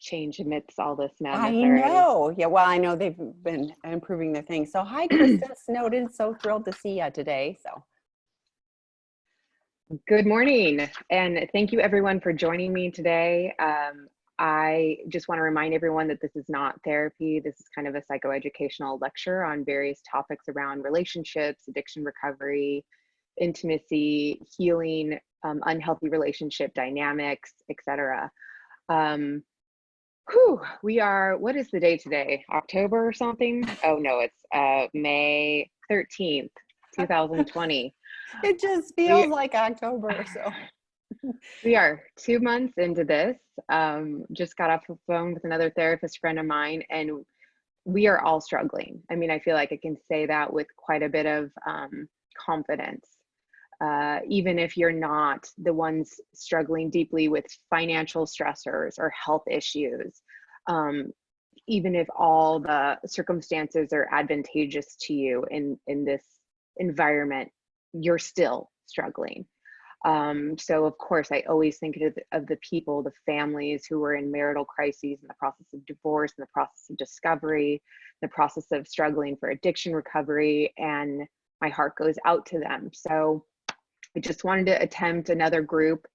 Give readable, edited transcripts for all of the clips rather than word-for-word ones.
change amidst all this I madness already. know. Yeah, well, I know they've been improving their things. So hi, Kristin Snowden. So thrilled to see you today. So Good morning, and thank you everyone for joining me today. I just want to remind everyone that this is not therapy. This is kind of a psychoeducational lecture on various topics around relationships, addiction recovery, intimacy, healing, unhealthy relationship dynamics, etc. What is the day today? October or something? Oh no, it's May 13th, 2020. it just We feels like October. So we are 2 months into this. Just got off the phone with another therapist friend of mine, and we are all struggling. I mean, I feel like I can say that with quite a bit of confidence. Even if you're not the ones struggling deeply with financial stressors or health issues, um, even if all the circumstances are advantageous to you in this environment, you're still struggling. So of course, I always think of the people, the families who are in marital crises, in the process of divorce, in the process of discovery, the process of struggling for addiction recovery, and my heart goes out to them. So I just wanted to attempt another group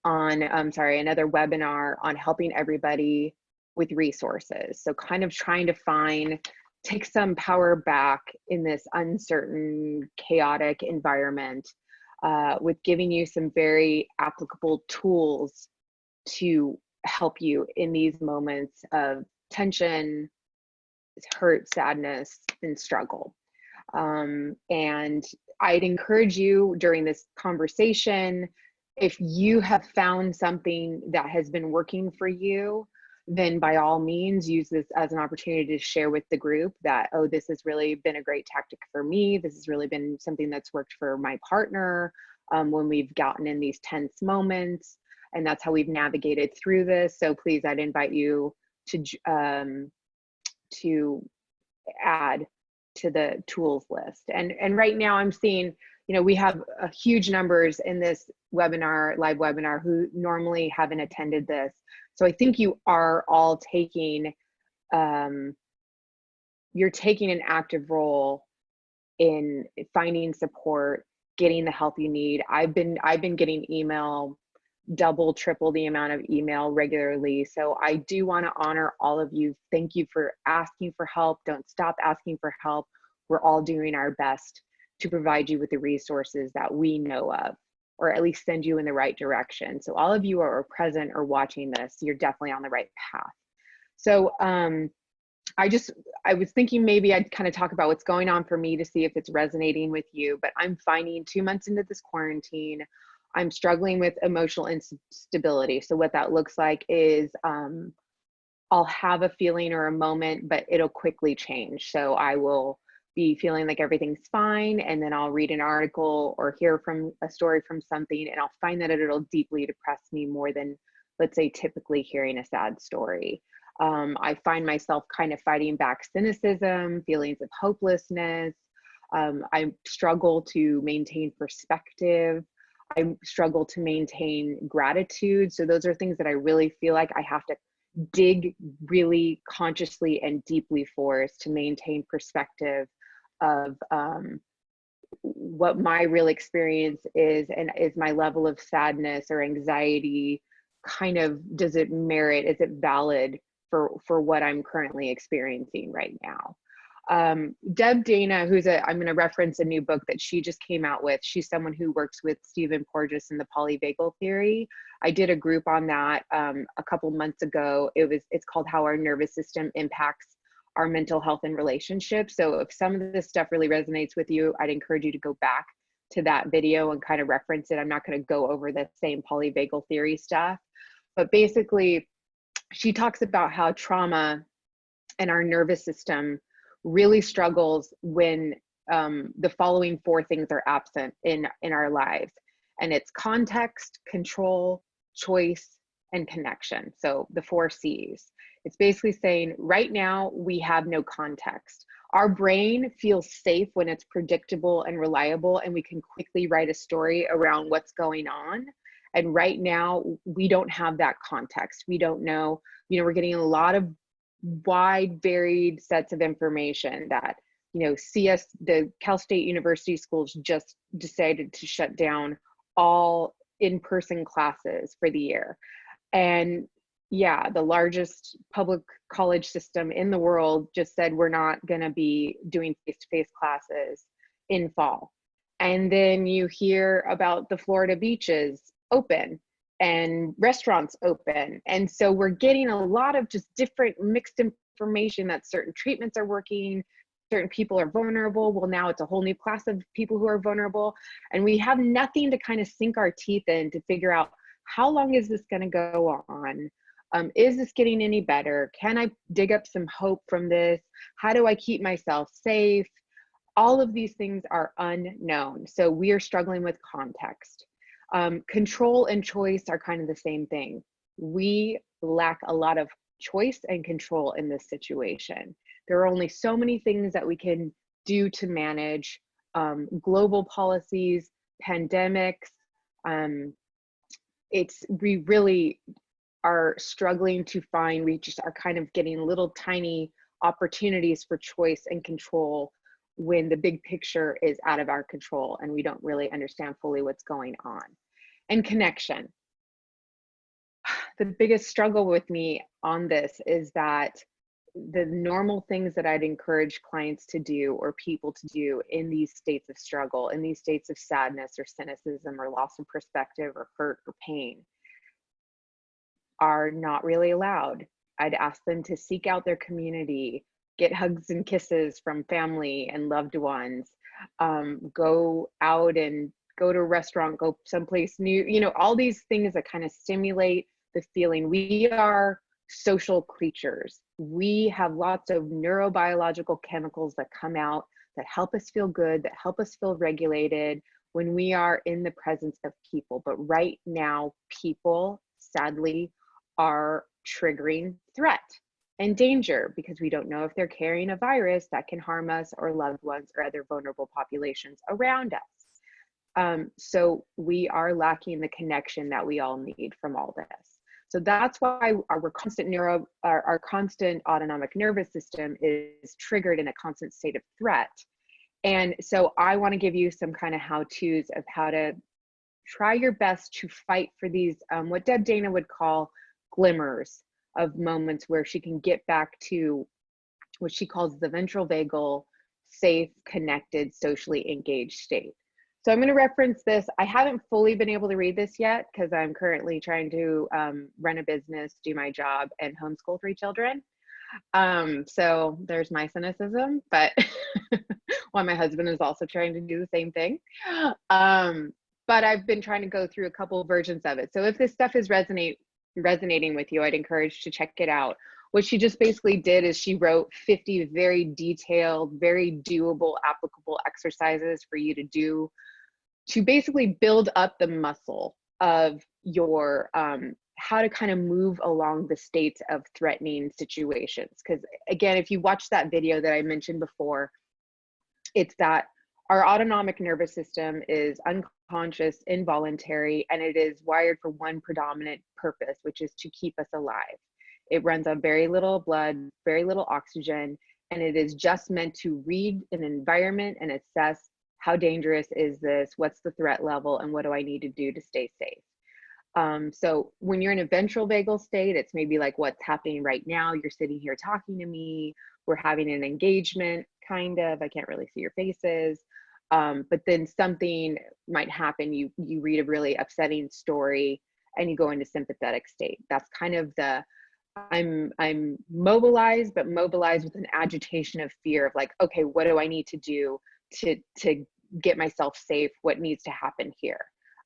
on, another webinar on helping everybody with resources. So kind of trying to take some power back in this uncertain, chaotic environment, with giving you some very applicable tools to help you in these moments of tension, hurt, sadness, and struggle. And I'd encourage you during this conversation, if you have found something that has been working for you, then by all means use this as an opportunity to share with the group that, oh, this has really been a great tactic for me. This has really been something that's worked for my partner when we've gotten in these tense moments. And that's how we've navigated through this. So please, I'd invite you to add to the tools list. And right now I'm seeing, we have a huge numbers in this webinar, live webinar, who normally haven't attended this. So I think you are all taking, you're taking an active role in finding support, getting the help you need. I've been getting email, double, triple the amount of email regularly. So I do want to honor all of you. Thank you for asking for help. Don't stop asking for help. We're all doing our best to provide you with the resources that we know of, or at least send you in the right direction. So all of you are present or watching this, you're definitely on the right path. So I was thinking maybe I'd kind of talk about what's going on for me to see if it's resonating with you, but I'm finding 2 months into this quarantine, I'm struggling with emotional instability. So what that looks like is I'll have a feeling or a moment, but it'll quickly change. So I will be feeling like everything's fine, and then I'll read an article or hear from a story from something, and I'll find that it'll deeply depress me more than, let's say, typically hearing a sad story. I find myself kind of fighting back cynicism, feelings of hopelessness. I struggle to maintain perspective. I struggle to maintain gratitude. So those are things that I really feel like I have to dig really consciously and deeply for, is to maintain perspective of what my real experience is, and is my level of sadness or anxiety kind of, does it merit, is it valid for what I'm currently experiencing right now. Deb Dana, I'm going to reference a new book that she just came out with. She's someone who works with Stephen Porges in the polyvagal theory. I did a group on that a couple months ago. It's called How Our Nervous System Impacts Our Mental Health and Relationships. So if some of this stuff really resonates with you, I'd encourage you to go back to that video and kind of reference it. I'm not going to go over the same polyvagal theory stuff, but basically she talks about how trauma and our nervous system really struggles when the following 4 things are absent in our lives. And it's context, control, choice, and connection. So the 4 C's. It's basically saying right now we have no context. Our brain feels safe when it's predictable and reliable, and we can quickly write a story around what's going on. And right now, we don't have that context. We don't know, we're getting a lot of wide, varied sets of information that, the Cal State University schools just decided to shut down all in-person classes for the year. And yeah, the largest public college system in the world just said we're not going to be doing face-to-face classes in fall. And then you hear about the Florida beaches open and restaurants open. And so we're getting a lot of just different mixed information that certain treatments are working, certain people are vulnerable. Well, now it's a whole new class of people who are vulnerable. And we have nothing to kind of sink our teeth in to figure out, how long is this going to go on? Is this getting any better? Can I dig up some hope from this? How do I keep myself safe? All of these things are unknown. So we are struggling with context. Control and choice are kind of the same thing. We lack a lot of choice and control in this situation. There are only so many things that we can do to manage global policies, pandemics. We really are struggling to find, we just are kind of getting little tiny opportunities for choice and control when the big picture is out of our control and we don't really understand fully what's going on. And connection. The biggest struggle with me on this is that the normal things that I'd encourage clients to do or people to do in these states of struggle, in these states of sadness or cynicism or loss of perspective or hurt or pain, are not really allowed. I'd ask them to seek out their community, get hugs and kisses from family and loved ones, go out and go to a restaurant, go someplace new, all these things that kind of stimulate the feeling. We are social creatures. We have lots of neurobiological chemicals that come out that help us feel good, that help us feel regulated when we are in the presence of people. But right now, people, sadly, are triggering threat and danger because we don't know if they're carrying a virus that can harm us or loved ones or other vulnerable populations around us. So we are lacking the connection that we all need from all this. So that's why our constant autonomic nervous system is triggered in a constant state of threat. And so I want to give you some kind of how-tos of how to try your best to fight for these, what Deb Dana would call glimmers of moments where she can get back to what she calls the ventral vagal, safe, connected, socially engaged state. So I'm going to reference this. I haven't fully been able to read this yet because I'm currently trying to run a business, do my job, and homeschool 3 children. So there's my cynicism, but while my husband is also trying to do the same thing. But I've been trying to go through a couple of versions of it. So if this stuff is resonating with you, I'd encourage to check it out. What she just basically did is she wrote 50 very detailed, very doable, applicable exercises for you to do to basically build up the muscle of your how to kind of move along the states of threatening situations. Because again, if you watch that video that I mentioned before, it's that our autonomic nervous system is unconscious, involuntary, and it is wired for one predominant purpose, which is to keep us alive. It runs on very little blood, very little oxygen, and it is just meant to read an environment and assess how dangerous is this, what's the threat level, and what do I need to do to stay safe. So when you're in a ventral vagal state, it's maybe like what's happening right now. You're sitting here talking to me. We're having an engagement, kind of. I can't really see your faces. But then something might happen. You read a really upsetting story and you go into sympathetic state. That's kind of the, I'm mobilized, but mobilized with an agitation of fear of like, okay, what do I need to do to get myself safe? What needs to happen here?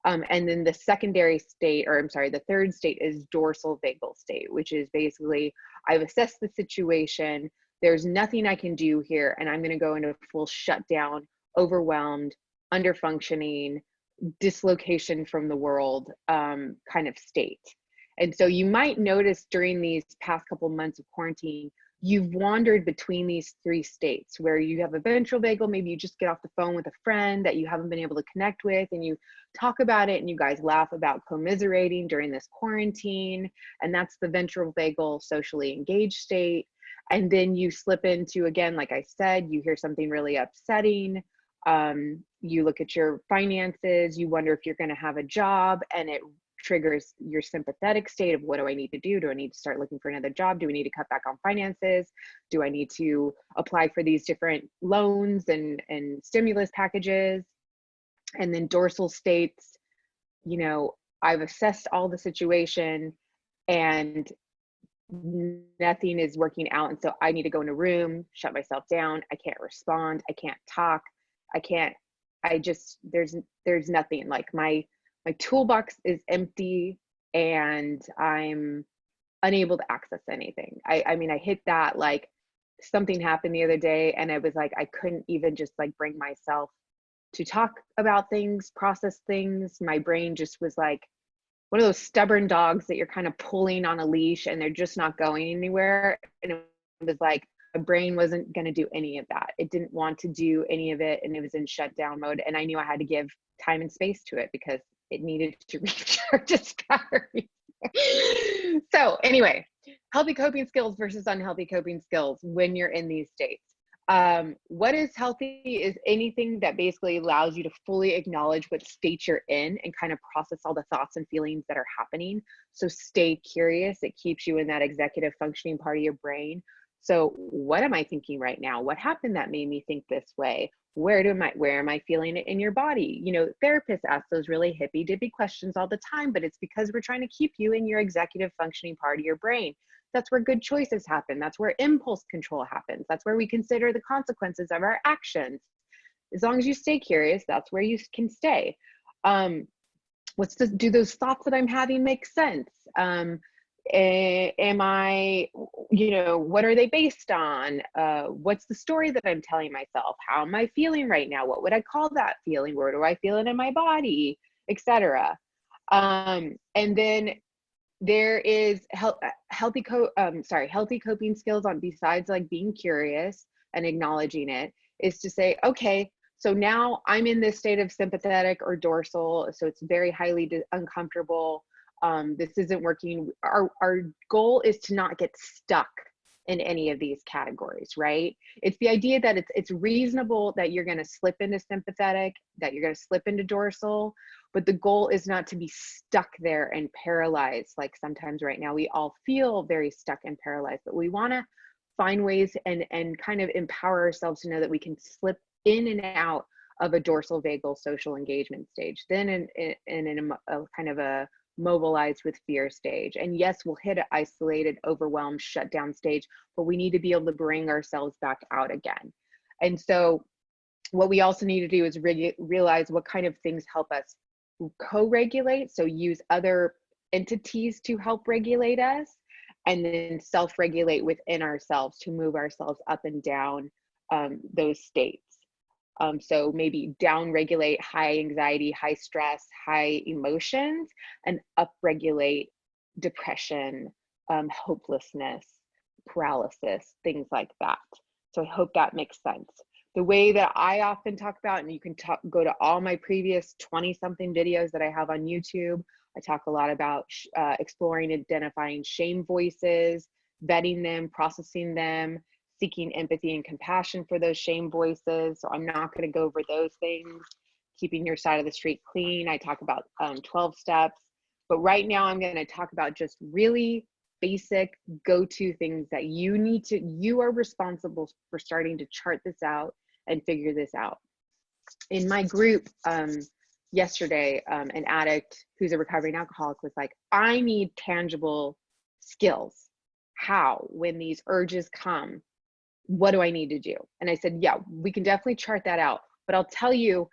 And then the secondary state, or I'm sorry, the third state is dorsal vagal state, which is basically, I've assessed the situation. There's nothing I can do here. And I'm going to go into full shutdown, overwhelmed, underfunctioning, dislocation from the world kind of state. And so you might notice during these past couple months of quarantine, you've wandered between these three states where you have a ventral vagal, maybe you just get off the phone with a friend that you haven't been able to connect with, and you talk about it and you guys laugh about commiserating during this quarantine. And that's the ventral vagal socially engaged state. And then you slip into, again, like I said, you hear something really upsetting. You look at your finances, you wonder if you're going to have a job, and it triggers your sympathetic state of, what do I need to do? Do I need to start looking for another job? Do we need to cut back on finances? Do I need to apply for these different loans and stimulus packages? And then dorsal states, you know, I've assessed all the situation and nothing is working out. And so I need to go in a room, shut myself down. I can't respond. I can't talk. There's nothing. Like my toolbox is empty and I'm unable to access anything. I mean, I hit that, like something happened the other day and I was like, I couldn't even just like bring myself to talk about things, process things. My brain just was like one of those stubborn dogs that you're kind of pulling on a leash and they're just not going anywhere. And it was like, my brain wasn't going to do any of that. It didn't want to do any of it. And it was in shutdown mode. And I knew I had to give time and space to it because it needed to recharge its battery. So anyway, healthy coping skills versus unhealthy coping skills when you're in these states. What is healthy is anything that basically allows you to fully acknowledge what state you're in and kind of process all the thoughts and feelings that are happening. So stay curious. It keeps you in that executive functioning part of your brain. So what am I thinking right now? What happened that made me think this way? Where am I feeling it in your body? You know, therapists ask those really hippy dippy questions all the time, but it's because we're trying to keep you in your executive functioning part of your brain. That's where good choices happen. That's where impulse control happens. That's where we consider the consequences of our actions. As long as you stay curious, that's where you can stay. Do those thoughts that I'm having make sense? Am I, you know, what are they based on? What's the story that I'm telling myself? How am I feeling right now? What would I call that feeling? Where do I feel it in my body, etc. And then there is healthy coping skills on, besides like being curious and acknowledging it, is to say, okay, so now I'm in this state of sympathetic or dorsal, so it's very highly uncomfortable. This isn't working. Our goal is to not get stuck in any of these categories, right? It's the idea that it's reasonable that you're going to slip into sympathetic, that you're going to slip into dorsal, but the goal is not to be stuck there and paralyzed. Like sometimes right now we all feel very stuck and paralyzed, but we want to find ways and kind of empower ourselves to know that we can slip in and out of a dorsal vagal social engagement stage, then in a kind of a mobilized with fear stage. And yes, we'll hit an isolated, overwhelmed, shut down stage, but we need to be able to bring ourselves back out again. And so what we also need to do is realize what kind of things help us co-regulate. So use other entities to help regulate us, and then self-regulate within ourselves to move ourselves up and down those states. So maybe down-regulate high anxiety, high stress, high emotions, and up-regulate depression, hopelessness, paralysis, things like that. So I hope that makes sense. The way that I often talk about, and you can go to all my previous 20-something videos that I have on YouTube, I talk a lot about exploring, identifying shame voices, vetting them, processing them, seeking empathy and compassion for those shame voices. So I'm not going to go over those things. Keeping your side of the street clean. I talk about 12 steps. But right now I'm going to talk about just really basic go-to things that you are responsible for starting to chart this out and figure this out. In my group yesterday, an addict who's a recovering alcoholic was like, I need tangible skills. How? When these urges come, what do I need to do? And I said, yeah, we can definitely chart that out. But I'll tell you,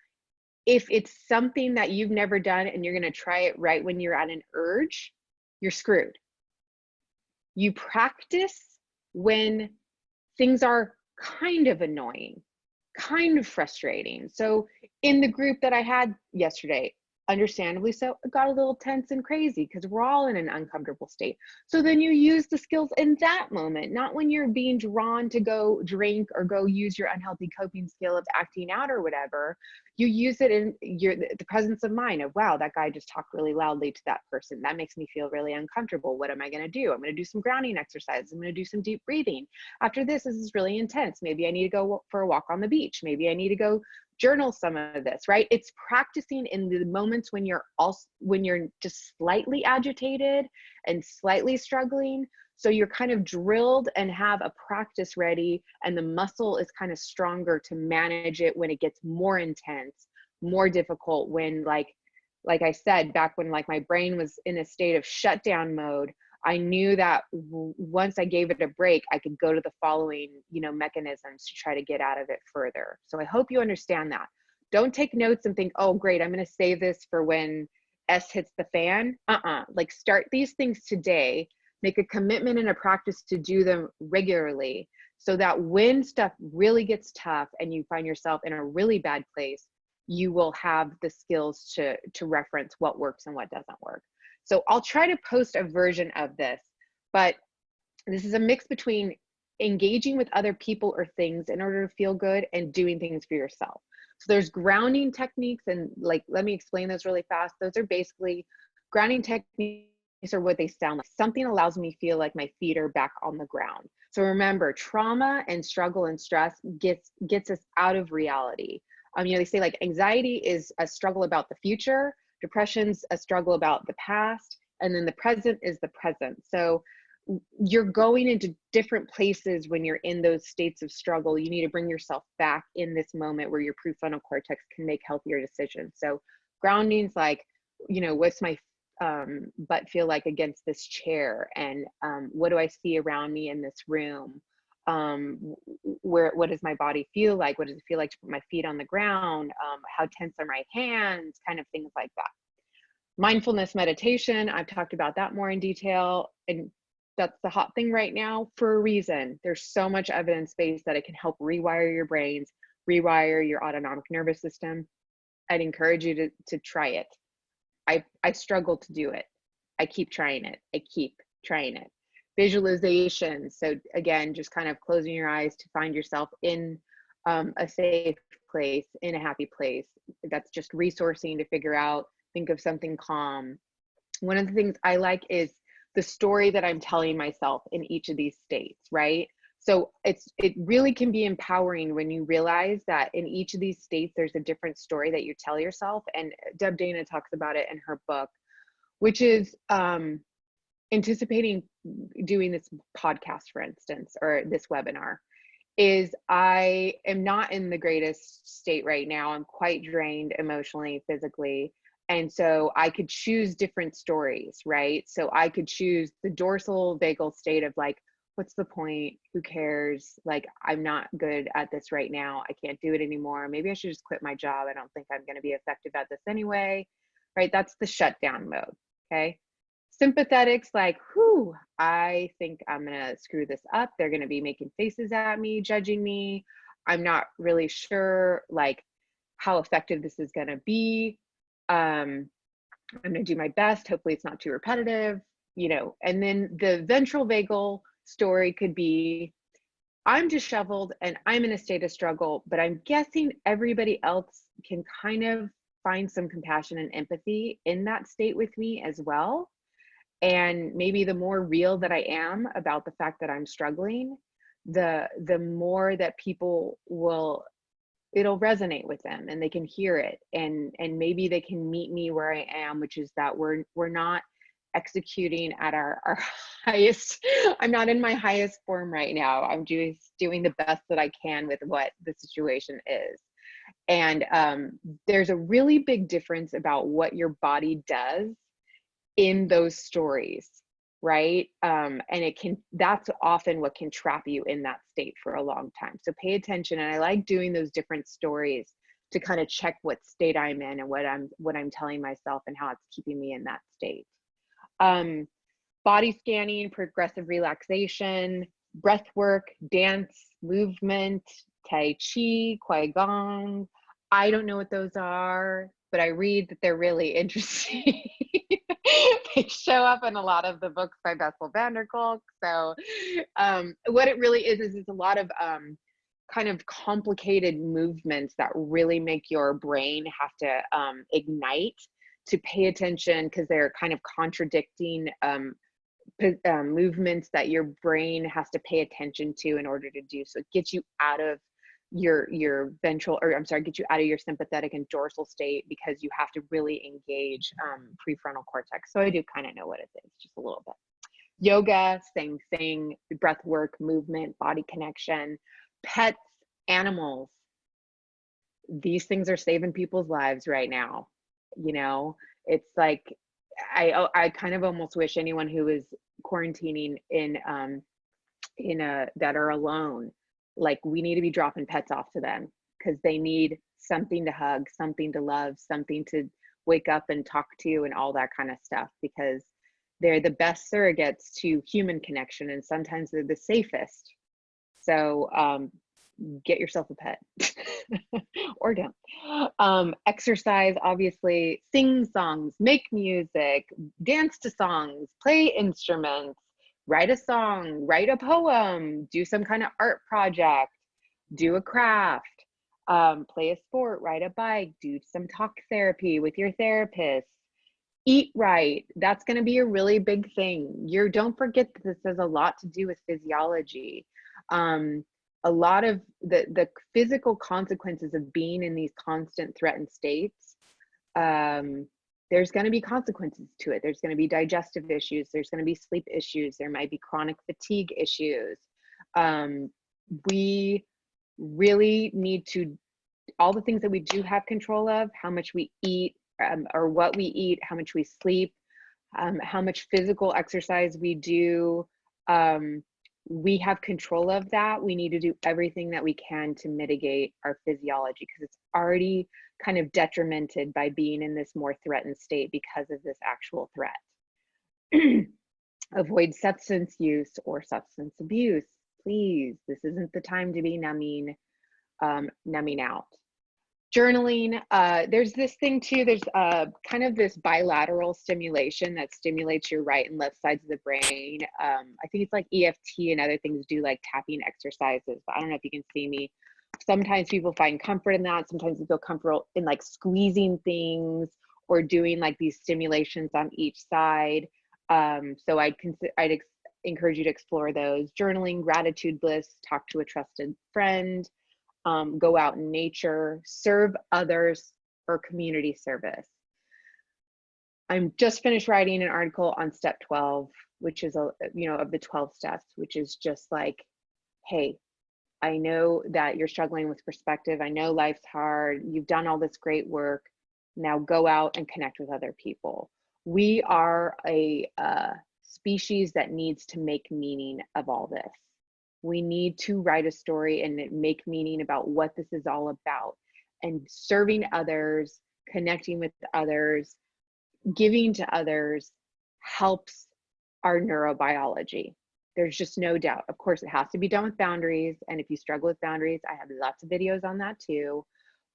if it's something that you've never done and you're going to try it right when you're at an urge, you're screwed. You practice when things are kind of annoying, kind of frustrating. So in the group that I had yesterday, understandably so, it got a little tense and crazy because we're all in an uncomfortable state. So then you use the skills in that moment, not when you're being drawn to go drink or go use your unhealthy coping skill of acting out or whatever. You use it in the presence of mind of, wow, that guy just talked really loudly to that person. That makes me feel really uncomfortable. What am I going to do? I'm going to do some grounding exercises. I'm going to do some deep breathing. After this is really intense. Maybe I need to go for a walk on the beach. Maybe I need to go journal some of this, right? It's practicing in the moments when you're just slightly agitated and slightly struggling. So you're kind of drilled and have a practice ready, and the muscle is kind of stronger to manage it when it gets more intense, more difficult, when like I said, back when like my brain was in a state of shutdown mode, I knew that once I gave it a break, I could go to the following, mechanisms to try to get out of it further. So I hope you understand that. Don't take notes and think, oh, great, I'm going to save this for when S hits the fan. Like, start these things today, make a commitment and a practice to do them regularly, so that when stuff really gets tough and you find yourself in a really bad place, you will have the skills to reference what works and what doesn't work. So I'll try to post a version of this, but this is a mix between engaging with other people or things in order to feel good and doing things for yourself. So there's grounding techniques, and like, let me explain those really fast. Those are basically grounding techniques, are what they sound like. Something allows me to feel like my feet are back on the ground. So remember, trauma and struggle and stress gets us out of reality. They say like anxiety is a struggle about the future, depression's a struggle about the past, and then the present is the present. So you're going into different places when you're in those states of struggle. You need to bring yourself back in this moment where your prefrontal cortex can make healthier decisions. So grounding's like, what's my butt feel like against this chair, and what do I see around me in this room? What does my body feel like? What does it feel like to put my feet on the ground? How tense are my hands? Kind of things like that. Mindfulness meditation, I've talked about that more in detail, and that's the hot thing right now for a reason. There's so much evidence base that it can help rewire your brains, rewire your autonomic nervous system. I'd encourage you to try it. I struggle to do it. I keep trying it. Visualization. So again, just kind of closing your eyes to find yourself in a safe place, in a happy place. That's just resourcing to figure out, think of something calm. One of the things I like is the story that I'm telling myself in each of these states, right? So it really can be empowering when you realize that in each of these states, there's a different story that you tell yourself. And Deb Dana talks about it in her book, which is anticipating doing this podcast, for instance, or this webinar, is I am not in the greatest state right now. I'm quite drained emotionally, physically. And so I could choose different stories, right? So I could choose the dorsal vagal state of like, what's the point? Who cares? Like, I'm not good at this right now. I can't do it anymore. Maybe I should just quit my job. I don't think I'm going to be effective at this anyway, right? That's the shutdown mode, okay? Sympathetics like, whew, I think I'm going to screw this up. They're going to be making faces at me, judging me. I'm not really sure like how effective this is going to be. I'm going to do my best. Hopefully it's not too repetitive, and then the ventral vagal story could be, I'm disheveled and I'm in a state of struggle, but I'm guessing everybody else can kind of find some compassion and empathy in that state with me as well. And maybe the more real that I am about the fact that I'm struggling, the more that people it'll resonate with them and they can hear it, and maybe they can meet me where I am, which is that we're not executing at our highest. I'm not in my highest form right now. I'm just doing the best that I can with what the situation is. And there's a really big difference about what your body does in those stories, right? And that's often what can trap you in that state for a long time. So pay attention. And I like doing those different stories to kind of check what state I'm in and what I'm telling myself and how it's keeping me in that state. Body scanning, progressive relaxation, breath work, dance, movement, Tai Chi, Qigong. I don't know what those are, but I read that they're really interesting. They show up in a lot of the books by Bessel van der Kolk. So what it really is it's a lot of kind of complicated movements that really make your brain have to ignite to pay attention, because they're kind of contradicting movements that your brain has to pay attention to in order to do. So it gets you out of your ventral, or I'm sorry, get you out of your sympathetic and dorsal state, because you have to really engage prefrontal cortex. So I do kind of know what it is, just a little bit. Yoga, same thing, breath work, movement, body connection, pets, animals. These things are saving people's lives right now. You know, it's like, I kind of almost wish anyone who is quarantining in a that are alone, like, we need to be dropping pets off to them, because they need something to hug, something to love, something to wake up and talk to, and all that kind of stuff, because they're the best surrogates to human connection, and sometimes they're the safest. So get yourself a pet or don't. Exercise, obviously, sing songs, make music, dance to songs, play instruments, write a song, write a poem, do some kind of art project, do a craft, play a sport, ride a bike, do some talk therapy with your therapist, eat right. That's going to be a really big thing. Don't forget that this has a lot to do with physiology. A lot of the physical consequences of being in these constant threatened states, there's going to be consequences to it. There's going to be digestive issues. There's going to be sleep issues. There might be chronic fatigue issues. We really need to, all the things that we do have control of, how much we eat, or what we eat, how much we sleep, how much physical exercise we do, we have control of that. We need to do everything that we can to mitigate our physiology, because it's already kind of detrimented by being in this more threatened state because of this actual threat. Avoid substance use or substance abuse. Please, this isn't the time to be numbing out. Journaling, there's this thing too, there's kind of this bilateral stimulation that stimulates your right and left sides of the brain. I think it's like EFT and other things do like tapping exercises, but I don't know if you can see me. Sometimes people find comfort in that. Sometimes they feel comfortable in like squeezing things or doing like these stimulations on each side. So I'd encourage you to explore those. Journaling, gratitude lists, talk to a trusted friend. Go out in nature, serve others, or community service. I'm just finished writing an article on step 12, which is of the 12 steps, which is just like, hey, I know that you're struggling with perspective. I know life's hard. You've done all this great work. Now go out and connect with other people. We are a species that needs to make meaning of all this. We need to write a story and make meaning about what this is all about. And serving others, connecting with others, giving to others helps our neurobiology. There's just no doubt. Of course, it has to be done with boundaries. And if you struggle with boundaries, I have lots of videos on that too.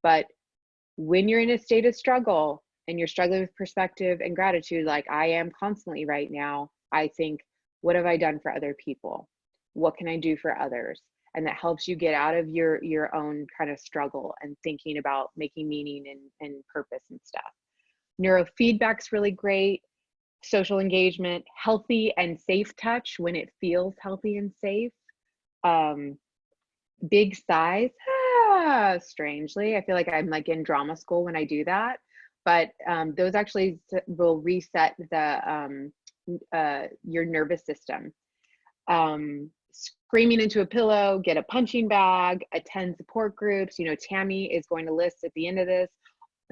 But when you're in a state of struggle and you're struggling with perspective and gratitude, like I am constantly right now, I think, what have I done for other people? What can I do for others? And that helps you get out of your own kind of struggle and thinking about making meaning and purpose and stuff. Neurofeedback's really great. Social engagement, healthy and safe touch when it feels healthy and safe. Big sighs, strangely, I feel like I'm like in drama school when I do that, but those actually will reset the your nervous system. Screaming into a pillow, get a punching bag, attend support groups. Tammy is going to list at the end of this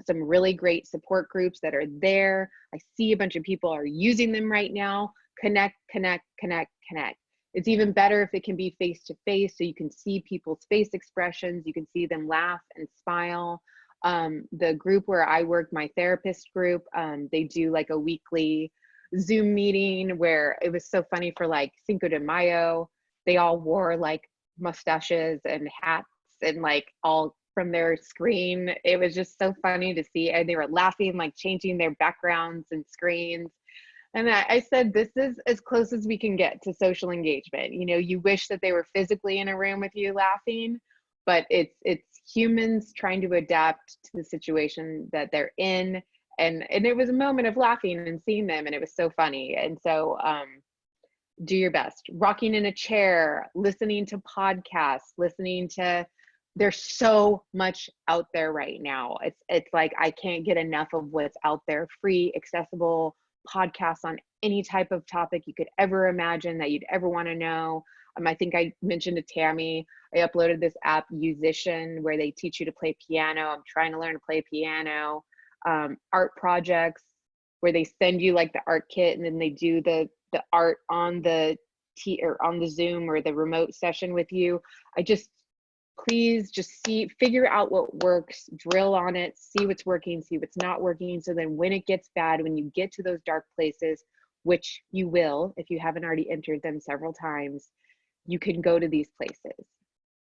some really great support groups that are there. I see a bunch of people are using them right now. Connect. It's even better if it can be face to face, so you can see people's face expressions. You can see them laugh and smile. The group where I work, my therapist group, they do like a weekly Zoom meeting where it was so funny for like Cinco de Mayo. They all wore like mustaches and hats and like all from their screen. It was just so funny to see. And they were laughing, like changing their backgrounds and screens. And I said, this is as close as we can get to social engagement. You know, you wish that they were physically in a room with you laughing, but it's humans trying to adapt to the situation that they're in. And it was a moment of laughing and seeing them, and it was so funny. And so do your best. Rocking in a chair, listening to podcasts, there's so much out there right now. It's like I can't get enough of what's out there, free, accessible podcasts on any type of topic you could ever imagine that you'd ever want to know. I think I mentioned to Tammy, I uploaded this app, Musician, where they teach you to play piano. I'm trying to learn to play piano. Art projects where they send you like the art kit, and then they do the art on the or on the Zoom or the remote session with you. Please just figure out what works, drill on it, see what's working, see what's not working. So then when it gets bad, when you get to those dark places, which you will, if you haven't already entered them several times, you can go to these places.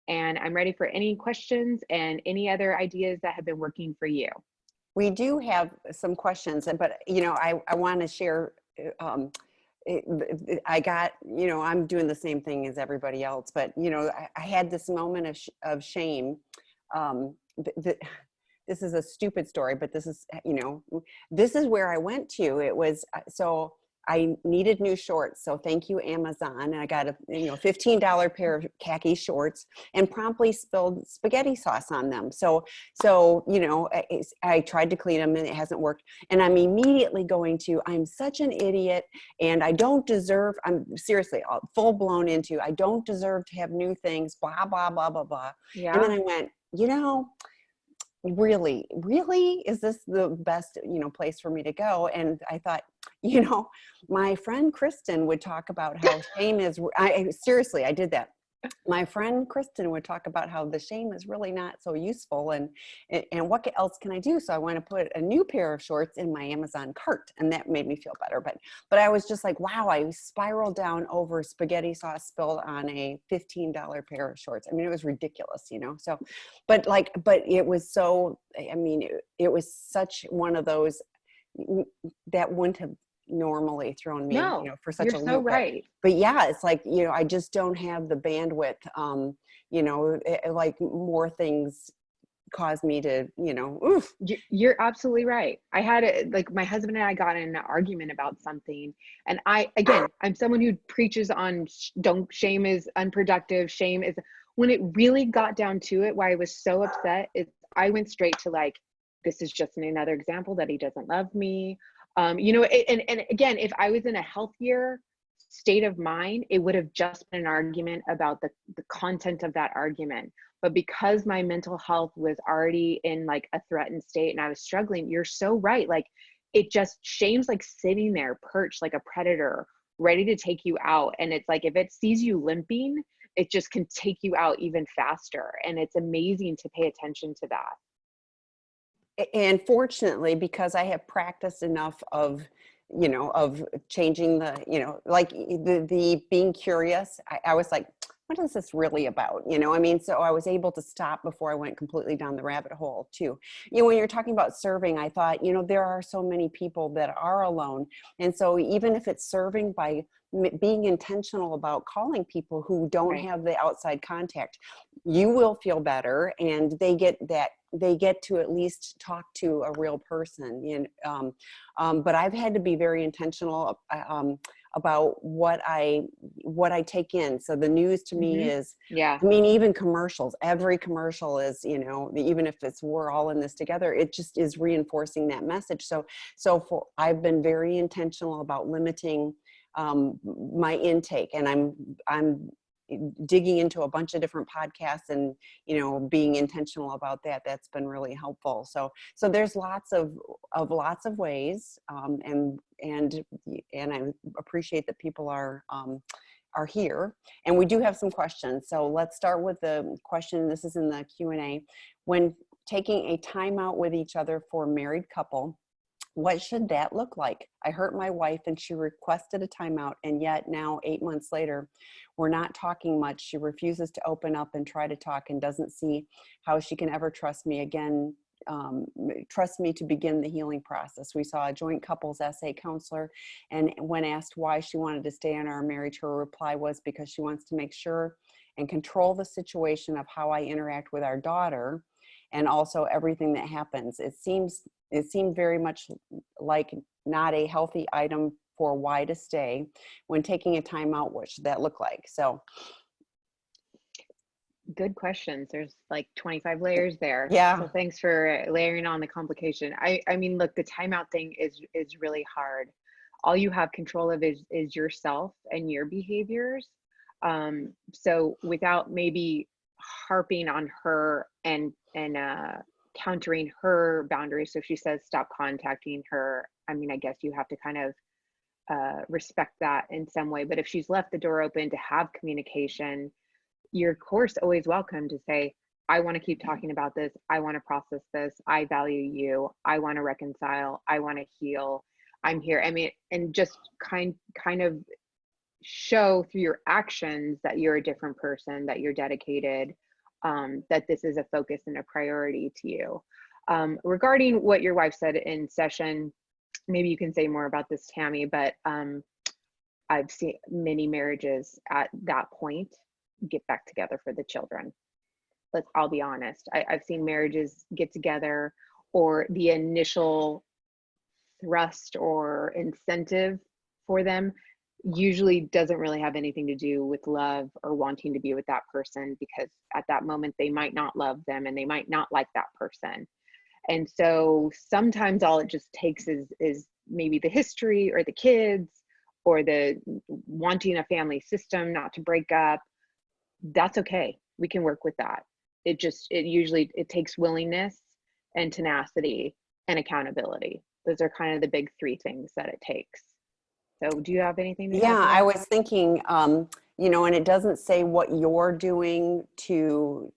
And I'm ready for any questions and any other ideas that have been working for you. We do have some questions, but I want to share. I got, I'm doing the same thing as everybody else, but I had this moment of shame. This is a stupid story, but this is where I went to. It was so I needed new shorts. So thank you, Amazon. And I got a $15 pair of khaki shorts and promptly spilled spaghetti sauce on them. So I tried to clean them and it hasn't worked. And I'm immediately going to, I'm such an idiot and I don't deserve, I'm seriously full blown into, I don't deserve to have new things, blah, blah, blah, blah, blah. Yeah. And then I went, really, is this the best, place for me to go? And I thought, my friend Kristin would talk about how shame is, seriously, I did that. My friend Kristin would talk about how the shame is really not so useful and what else can I do? So I want to put a new pair of shorts in my Amazon cart, and that made me feel better. But I was just like, wow, I spiraled down over spaghetti sauce spilled on a $15 pair of shorts. I mean, it was ridiculous, So, but it was so, it was such one of those that wouldn't have normally thrown me for such a loop. So right. But yeah, it's like I just don't have the bandwidth. Like more things cause me to oof. You're absolutely right. I had like my husband and I got in an argument about something, and I'm someone who preaches on shame is unproductive, shame is, when it really got down to it, why I was so upset is I went straight to like, this is just another example that he doesn't love me. And again, if I was in a healthier state of mind, it would have just been an argument about the content of that argument. But because my mental health was already in like a threatened state and I was struggling, you're so right. Like shame's like sitting there perched like a predator, ready to take you out. And it's like, if it sees you limping, it just can take you out even faster. And it's amazing to pay attention to that. And fortunately, because I have practiced enough of changing like the being curious, I was like, what is this really about? So I was able to stop before I went completely down the rabbit hole too. When you're talking about serving, I thought, there are so many people that are alone. And so even if it's serving by being intentional about calling people who don't have the outside contact, you will feel better. And they get to at least talk to a real person. But I've had to be very intentional about what I take in. So the news to me is, even commercials, every commercial is, even if it's, we're all in this together, it just is reinforcing that message. So I've been very intentional about limiting my intake, and I'm digging into a bunch of different podcasts and being intentional about that. That's been really helpful. So there's lots of ways, and I appreciate that people are here, and we do have some questions. So let's start with the question. This is in the Q&A. When taking a time out with each other for a married couple, What should that look like? I hurt my wife and she requested a timeout, and yet now 8 months later, we're not talking much. She refuses to open up and try to talk and doesn't see how she can ever trust me again, trust me to begin the healing process. We saw a joint couples SA counselor, and when asked why she wanted to stay in our marriage, her reply was because she wants to make sure and control the situation of how I interact with our daughter and also everything that happens. It seemed very much like not a healthy item for why to stay. When taking a time out, what should that look like? So good questions. There's like 25 layers there. yeah. So thanks for layering on the complication. I mean, look, the timeout thing is really hard. All you have control of is yourself and your behaviors. So without maybe harping on her and countering her boundaries. So if she says stop contacting her, I mean, I guess you have to kind of respect that in some way. But if she's left the door open to have communication, you're of course always welcome to say, I want to keep talking about this. I want to process this. I value you. I want to reconcile. I want to heal. I'm here. I mean, and just kind of show through your actions that you're a different person, that you're dedicated, that this is a focus and a priority to you. Regarding what your wife said in session, maybe you can say more about this, Tammy, but I've seen many marriages at that point get back together for the children. I'll be honest. I've seen marriages get together, or the initial thrust or incentive for them usually doesn't really have anything to do with love or wanting to be with that person, because at that moment they might not love them and they might not like that person. And so sometimes all it just takes is maybe the history or the kids or the wanting a family system not to break up. That's okay. We can work with that. It usually takes willingness and tenacity and accountability. Those are kind of the big three things that it takes. So do you have anything to add to that? I was thinking, and it doesn't say what you're doing to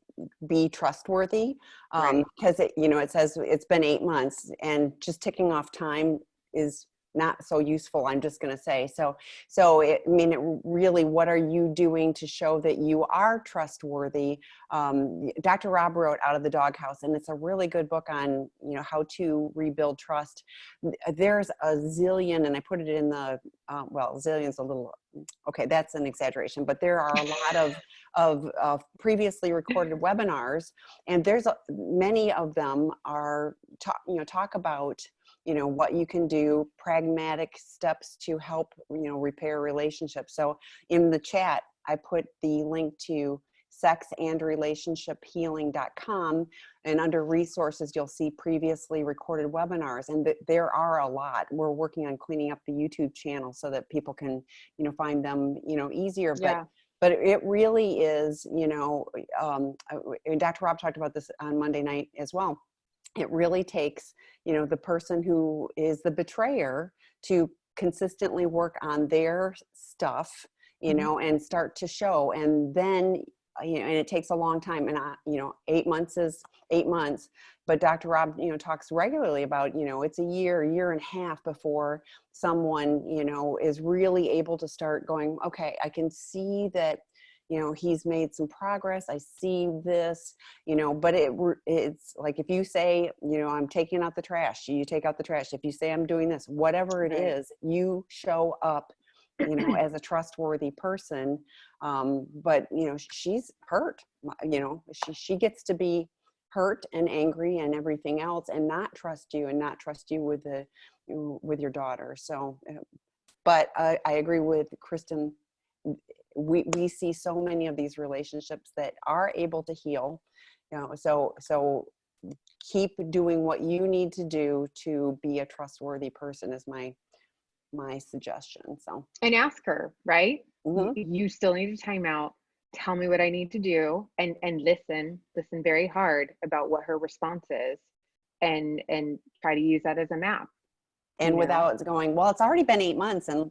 be trustworthy, Right. because it says it's been 8 months, and just ticking off time is not so useful, I'm just going to say. So really, what are you doing to show that you are trustworthy? Dr. Rob wrote Out of the Doghouse, and it's a really good book on, how to rebuild trust. There's a zillion, and I put it in the, zillion's a little, okay, that's an exaggeration, but there are a lot of previously recorded webinars, and many of them are talk about what you can do, pragmatic steps to help, repair relationships. So in the chat, I put the link to sexandrelationshiphealing.com, and under resources, you'll see previously recorded webinars, and there are a lot. We're working on cleaning up the YouTube channel so that people can, find them, easier. Yeah. But it really is, Dr. Rob talked about this on Monday night as well. It really takes, the person who is the betrayer to consistently work on their stuff, and start to show. And then, and it takes a long time. And, 8 months is 8 months. But Dr. Rob, talks regularly about, it's a year and a half before someone, is really able to start going, okay, I can see that, he's made some progress. I see this, but it's like, if you say, I'm taking out the trash, you take out the trash. If you say I'm doing this, whatever it is, you show up, as a trustworthy person. But, she's hurt, she gets to be hurt and angry and everything else, and not trust you with your daughter. So, but I agree with Kristin. We see so many of these relationships that are able to heal, so keep doing what you need to do to be a trustworthy person is my suggestion. So, And ask her, right? mm-hmm. You still need a timeout. Tell me what I need to do, and listen very hard about what her response is, and try to use that as a map. And without going, well, it's already been 8 months, and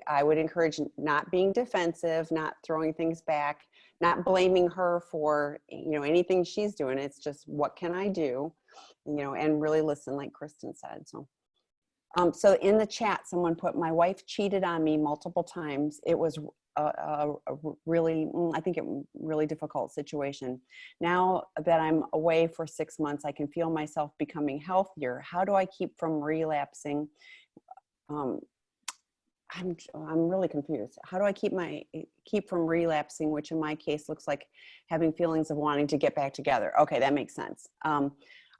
I would encourage not being defensive, not throwing things back, not blaming her for, anything she's doing. It's just, what can I do, and really listen, like Kristin said. So in the chat, someone put, my wife cheated on me multiple times. It was a really, I think, really difficult situation. Now that I'm away for 6 months, I can feel myself becoming healthier. How do I keep from relapsing? I'm really confused. How do I keep from relapsing, which in my case looks like having feelings of wanting to get back together? Okay, that makes sense.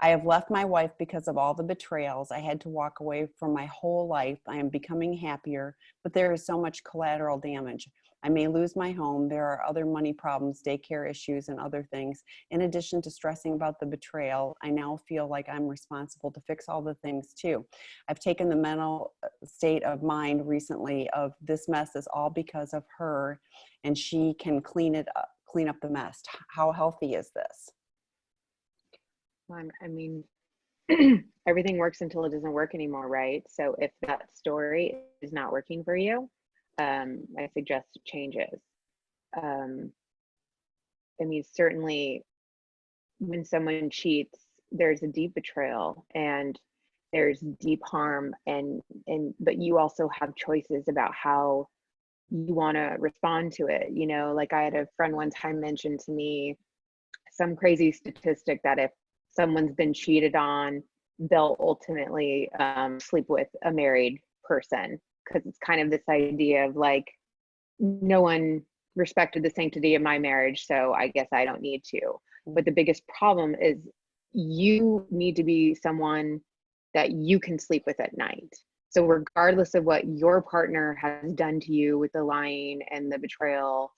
I have left my wife because of all the betrayals. I had to walk away from my whole life. I am becoming happier, but there is so much collateral damage. I may lose my home. There are other money problems, daycare issues, and other things. In addition to stressing about the betrayal, I now feel like I'm responsible to fix all the things too. I've taken the mental state of mind recently of this mess is all because of her, and she can clean up the mess. How healthy is this? I mean, everything works until it doesn't work anymore, right? So if that story is not working for you, I suggest changes. I mean, certainly when someone cheats, there's a deep betrayal and there's deep harm, but you also have choices about how you want to respond to it. Like I had a friend one time mention to me some crazy statistic that if someone's been cheated on, they'll ultimately sleep with a married person, because it's kind of this idea of like, no one respected the sanctity of my marriage, so I guess I don't need to. But the biggest problem is you need to be someone that you can sleep with at night. So regardless of what your partner has done to you with the lying and the betrayal,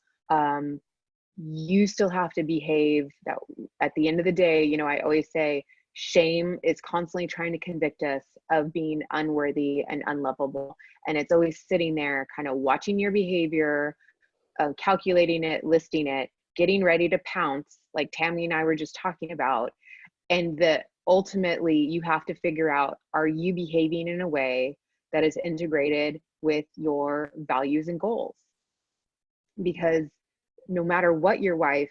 you still have to behave that at the end of the day. I always say shame is constantly trying to convict us of being unworthy and unlovable. And it's always sitting there kind of watching your behavior, calculating it, listing it, getting ready to pounce, like Tammy and I were just talking about. And ultimately you have to figure out, are you behaving in a way that is integrated with your values and goals? Because no matter what your wife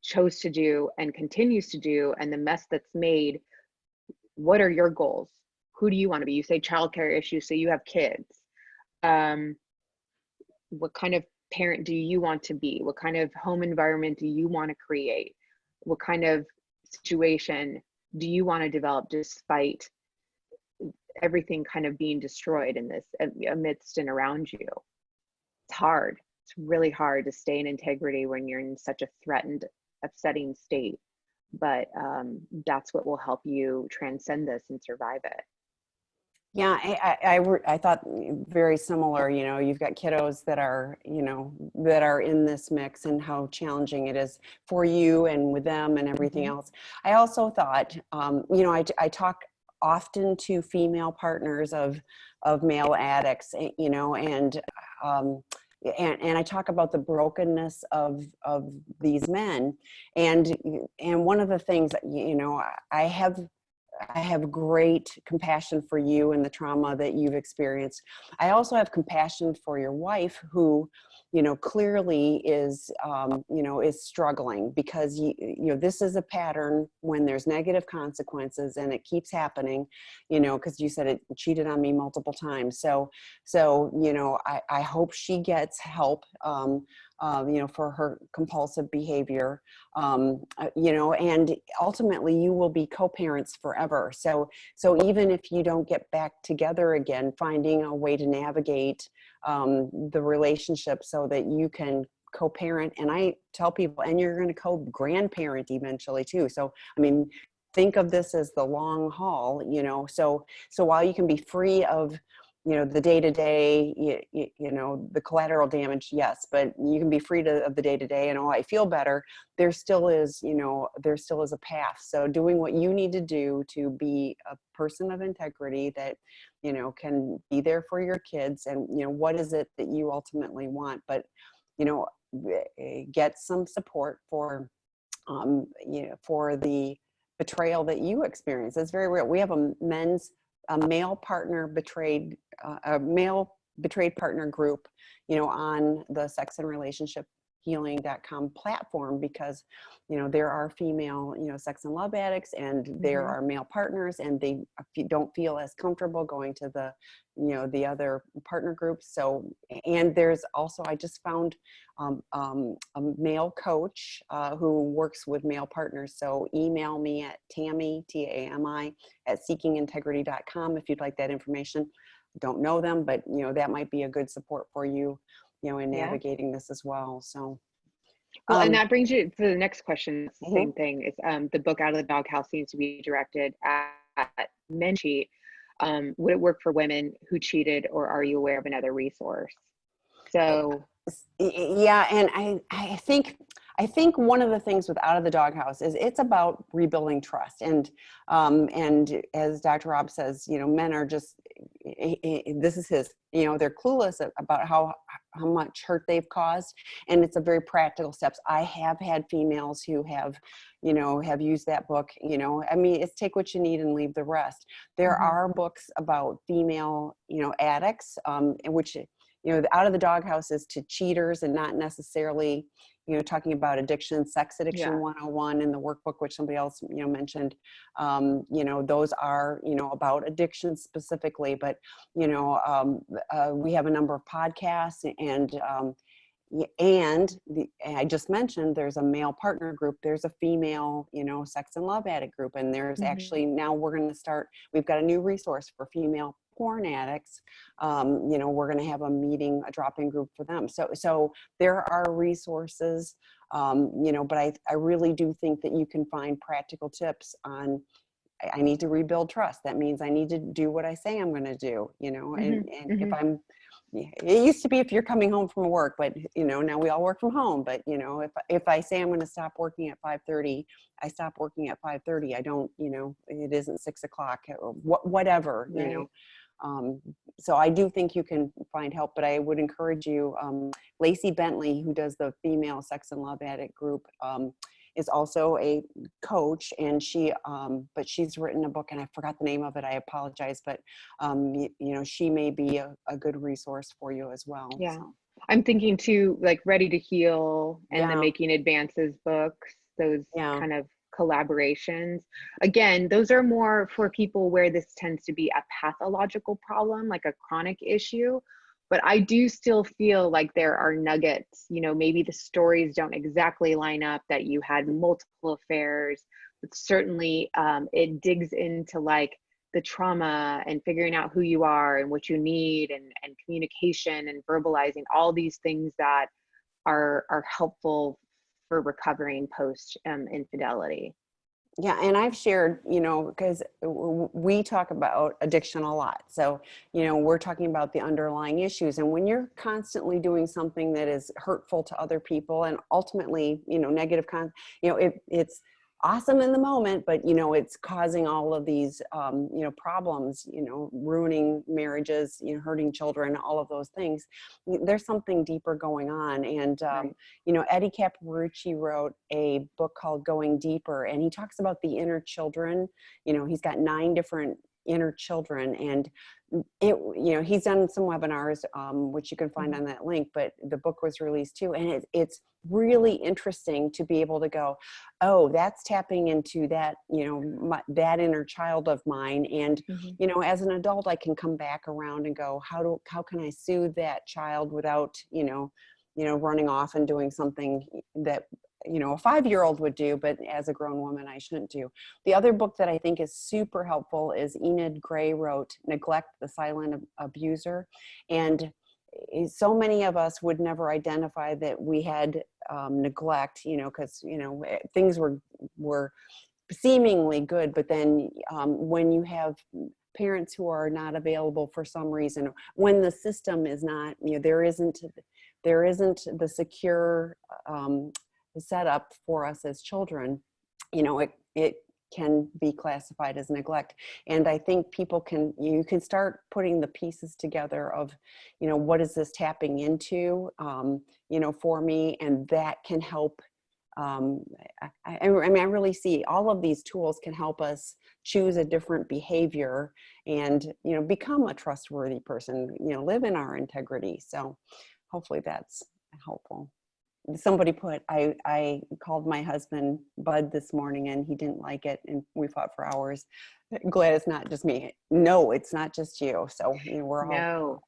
chose to do and continues to do and the mess that's made, what are your goals? Who do you want to be? You say childcare issues, so you have kids. What kind of parent do you want to be? What kind of home environment do you want to create? What kind of situation do you want to develop despite everything kind of being destroyed in this, amidst and around you? It's hard. It's really hard to stay in integrity when you're in such a threatened, upsetting state. But that's what will help you transcend this and survive it. Yeah, I thought very similar. You've got kiddos that are, that are in this mix, and how challenging it is for you and with them and everything else. I also thought, I talk often to female partners of male addicts, and I talk about the brokenness of these men, and one of the things that, I have great compassion for you and the trauma that you've experienced. I also have compassion for your wife, who, clearly is, is struggling, because this is a pattern when there's negative consequences and it keeps happening, because you said it cheated on me multiple times. So, I hope she gets help, for her compulsive behavior, and ultimately you will be co-parents forever. So even if you don't get back together again, finding a way to navigate the relationship so that you can co-parent. And I tell people, and you're going to co-grandparent eventually too. So, think of this as the long haul, so while you can be free of, the day-to-day, the collateral damage, yes, but you can be free of the day-to-day, and I feel better. There still is a path. So doing what you need to do to be a person of integrity that, can be there for your kids, and, what is it that you ultimately want, but, get some support for, for the betrayal that you experience. It's very real. We have a male partner betrayed, a male betrayed partner group, on the sex and relationship healing.com platform, because there are female sex and love addicts, and there are male partners, and they don't feel as comfortable going to the other partner groups. So, and there's also, I just found a male coach who works with male partners. So email me at Tammy, Tami, at seekingintegrity.com if you'd like that information. Don't know them, but that might be a good support for you, in navigating this as well. So, well, and that brings you to the next question. It's the Mhm. same thing. It's the book Out of the Doghouse seems to be directed at men cheat. Would it work for women who cheated, or are you aware of another resource? So Yeah, and I think one of the things with Out of the Doghouse is it's about rebuilding trust, and as Dr. Rob says, men are just, this is his, they're clueless about how much hurt they've caused, and it's a very practical steps. I have had females who have used that book. I mean, it's take what you need and leave the rest. There are books about female addicts, in which Out of the Doghouse is to cheaters, and not necessarily, talking about addiction, sex addiction 101 in the workbook, which somebody else, mentioned. Those are, about addiction specifically, but, we have a number of podcasts, and I just mentioned there's a male partner group, there's a female, sex and love addict group, and there's actually, now we're going to start, we've got a new resource for female porn addicts. We're going to have a drop-in group for them. So there are resources, but I really do think that you can find practical tips on, I need to rebuild trust. That means I need to do what I say I'm going to do, and if I'm, it used to be if you're coming home from work, but now we all work from home. But if I say I'm going to stop working at 5:30, I stop working at 5:30. I don't, it isn't 6 o'clock or whatever, so I do think you can find help, but I would encourage you. Lacey Bentley, who does the female sex and love addict group, is also a coach, and but she's written a book, and I forgot the name of it. I apologize, but she may be a good resource for you as well. Yeah. So. I'm thinking too, like Ready to Heal and the Making Advances books, those kind of collaborations. Again, those are more for people where this tends to be a pathological problem, like a chronic issue. But I do still feel like there are nuggets, maybe the stories don't exactly line up, that you had multiple affairs, but certainly it digs into like the trauma and figuring out who you are and what you need, and communication and verbalizing all these things that are helpful for recovering post infidelity. Yeah, and I've shared, because we talk about addiction a lot. So, we're talking about the underlying issues. And when you're constantly doing something that is hurtful to other people, and ultimately, negative, it's awesome in the moment, but, it's causing all of these, problems, ruining marriages, hurting children, all of those things. There's something deeper going on. And, Eddie Caparucci wrote a book called Going Deeper, and he talks about the inner children. He's got 9 different inner children, and he's done some webinars, which you can find on that link, but the book was released too. And it's really interesting to be able to go, oh, that's tapping into that, that inner child of mine. And, as an adult, I can come back around and go, how can I soothe that child without, running off and doing something that, a 5-year-old would do, but as a grown woman, I shouldn't do. The other book that I think is super helpful is Enid Gray wrote Neglect, the Silent Abuser. And so many of us would never identify that we had neglect, because, things were seemingly good. But then when you have parents who are not available for some reason, when the system is not, there isn't the secure set up for us as children, it can be classified as neglect. And I think you can start putting the pieces together of, what is this tapping into, for me, and that can help I mean, I really see all of these tools can help us choose a different behavior and, you know, become a trustworthy person, you know, live in our integrity. So hopefully that's helpful. Somebody put, I called my husband Bud this morning and he didn't like it and we fought for hours. Glad it's not just me. No, it's not just you. So, you know, we're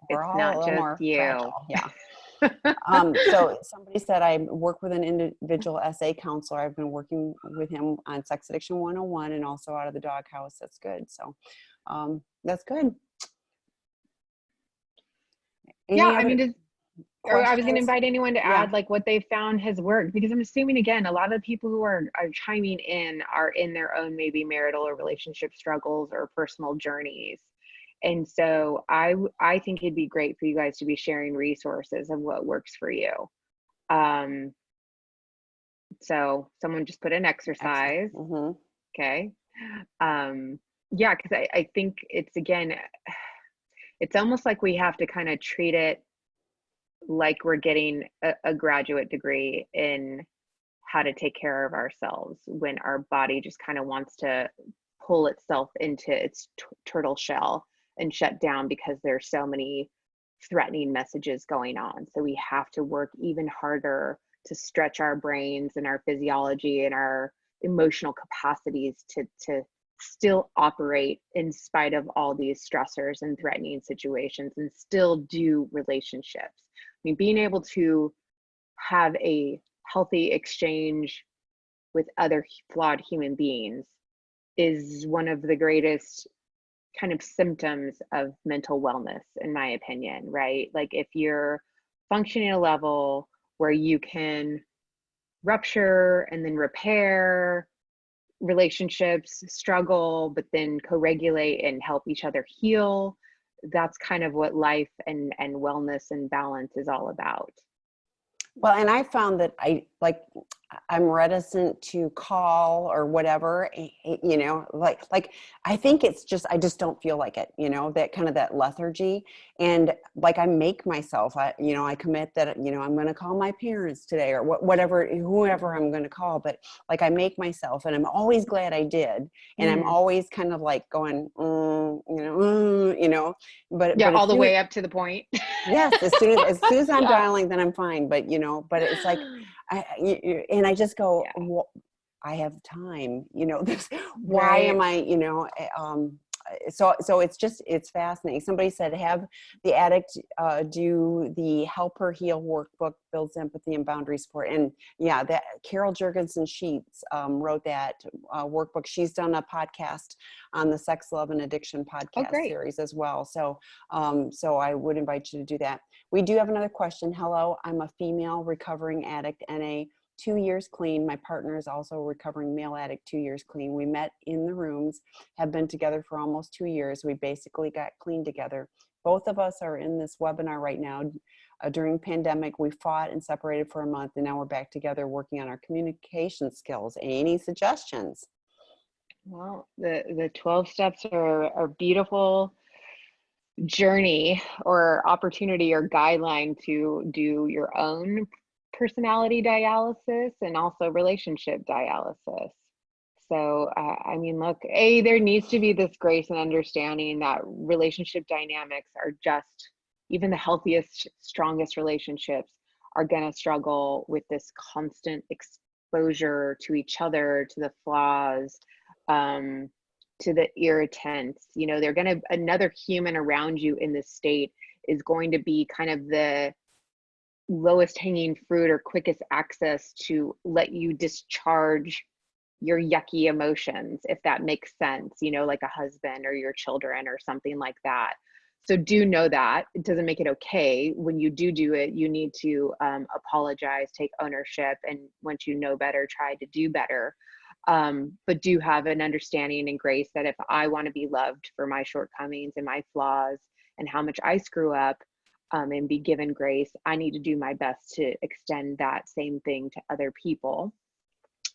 it's all a not little just more you. fragile. Yeah. So somebody said I work with an individual SA counselor. I've been working with him on Sex Addiction 101 and also out of the doghouse. That's good. So that's good. Yeah, Any I other mean, or I was going to questions? invite anyone to Yeah. add like what they found has worked, because I'm assuming again a lot of the people who are chiming in are in their own maybe marital or relationship struggles or personal journeys. And so I think it'd be great for you guys to be sharing resources of what works for you. Um, so someone just put an Excellent. exercise. Mm-hmm. Okay. Yeah, because I think it's again, it's almost like we have to kind of treat it like we're getting a graduate degree in how to take care of ourselves when our body just kind of wants to pull itself into its turtle shell and shut down because there's so many threatening messages going on. So we have to work even harder to stretch our brains and our physiology and our emotional capacities to still operate in spite of all these stressors and threatening situations and still do relationships. I mean, being able to have a healthy exchange with other flawed human beings is one of the greatest kind of symptoms of mental wellness, in my opinion, right? Like if you're functioning at a level where you can rupture and then repair relationships, struggle, but then co-regulate and help each other heal, that's kind of what life and wellness and balance is all about. Well, and I found that I'm reticent to call or whatever, you know, like I think it's just, I just don't feel like it, you know, that kind of that lethargy. And like, I make myself, you know, I commit that, you know, I'm going to call my parents today or whatever, whoever I'm going to call, but like I make myself and I'm always glad I did. And I'm always kind of like going, you know, Yeah, but as all the soon as, way up to the point. yes, as soon as I'm Yeah. dialing, then I'm fine. But you know, but it's like, and I just go, Yeah. well, I have time. You know, this. Why Right. am I? You know, so it's fascinating. Somebody said have the addict do the Help Her Heal workbook, builds empathy and boundary support. And yeah, that Carol Jurgensen Sheets wrote that workbook. She's done a podcast on the Sex, Love, and Addiction Oh, podcast great. series as well. So so I would invite you to do that. We do have another question. Hello, I'm a female recovering addict, NA, 2 years clean. My partner is also a recovering male addict, 2 years clean. We met in the rooms, have been together for almost 2 years. We basically got clean together. Both of us are in this webinar right now. During pandemic, we fought and separated for a month, and now we're back together working on our communication skills. Any suggestions? Well, the 12 steps are a beautiful journey or opportunity or guideline to do your own personality dialysis and also relationship dialysis. So, I mean, look, there needs to be this grace and understanding that relationship dynamics are just, even the healthiest, strongest relationships are going to struggle with this constant exposure to each other, to the flaws, um, to the irritants. You know, they're going to, another human around you in this state is going to be kind of the lowest hanging fruit or quickest access to let you discharge your yucky emotions, if that makes sense, you know, like a husband or your children or something like that. So do know that it doesn't make it okay. When you do it, you need to apologize, take ownership, and once you know better, try to do better. But do have an understanding and grace that if I want to be loved for my shortcomings and my flaws and how much I screw up, and be given grace, I need to do my best to extend that same thing to other people.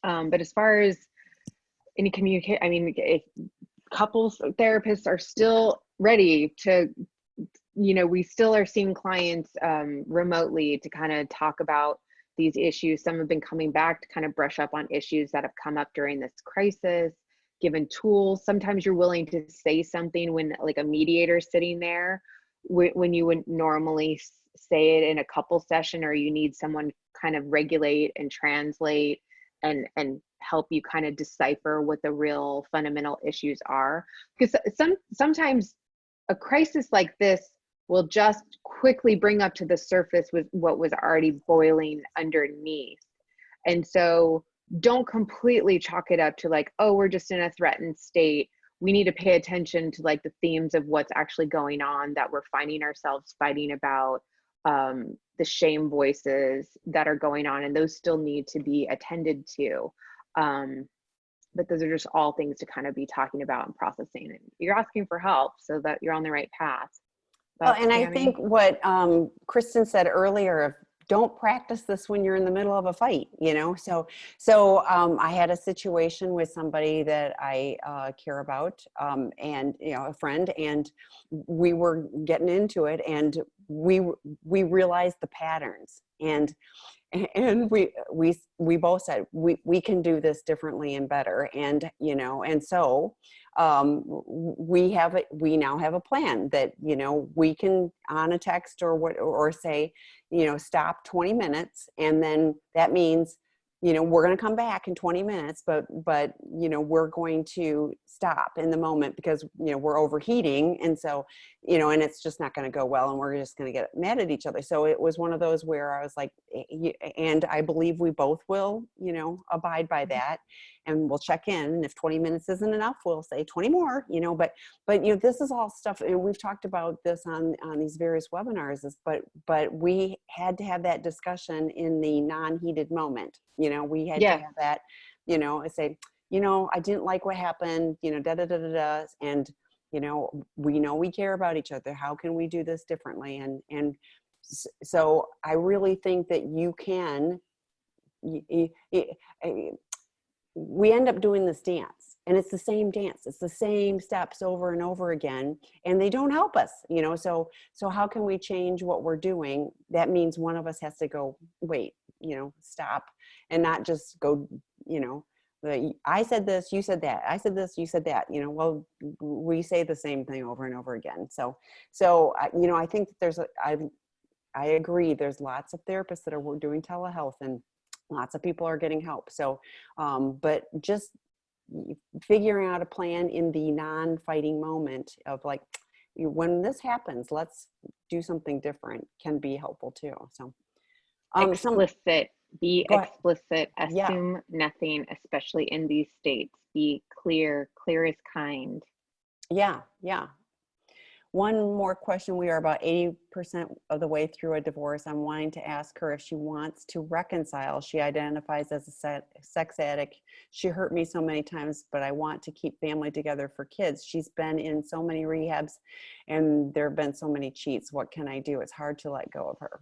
But as far as any communicate, I mean, if couples therapists are still ready to, you know, we still are seeing clients remotely to kind of talk about these issues. Some have been coming back to kind of brush up on issues that have come up during this crisis, given tools. Sometimes you're willing to say something when like a mediator sitting there, when you would normally say it in a couple session, or you need someone kind of regulate and translate and help you kind of decipher what the real fundamental issues are. Because sometimes a crisis like this will just quickly bring up to the surface with what was already boiling underneath. And so don't completely chalk it up to like, oh, we're just in a threatened state. We need to pay attention to like the themes of what's actually going on that we're finding ourselves fighting about, the shame voices that are going on, and those still need to be attended to. But those are just all things to kind of be talking about and processing. And you're asking for help so that you're on the right path. Well, and I think what Kristin said earlier of don't practice this when you're in the middle of a fight, you know? So I had a situation with somebody that I care about, and, you know, a friend, and we were getting into it, and we realized the patterns, and we both said we can do this differently and better, and, you know, and so we now have a plan that, you know, we can on a text or say, you know, stop 20 minutes. And then that means, you know, we're going to come back in 20 minutes, but, you know, we're going to stop in the moment because, you know, we're overheating. And so, you know, and it's just not going to go well, and we're just going to get mad at each other. So it was one of those where I was like, and I believe we both will, you know, abide by that, and we'll check in. And if 20 minutes isn't enough, we'll say 20 more, you know, but, you know, this is all stuff, and we've talked about this on these various webinars, but we had to have that discussion in the non-heated moment. You know, we had to have that, you know, and say, you know, I didn't like what happened, you know, and, you know we care about each other. How can we do this differently? And so I really think that you can, we end up doing this dance, and it's the same dance. It's the same steps over and over again, and they don't help us, you know, so how can we change what we're doing? That means one of us has to go, wait, you know, stop, and not just go, you know, I said this, you said that. I said this, you said that. You know, well, we say the same thing over and over again. So you know, I think that I agree. There's lots of therapists that are doing telehealth, and lots of people are getting help. So, but just figuring out a plan in the non-fighting moment of like, when this happens, let's do something different, can be helpful too. So, be explicit, assume nothing, especially in these states. Be clear is kind. Yeah. One more question. We are about 80% of the way through a divorce. I'm wanting to ask her if she wants to reconcile. She identifies as a sex addict. She hurt me so many times, but I want to keep family together for kids. She's been in so many rehabs, and there have been so many cheats. What can I do? It's hard to let go of her.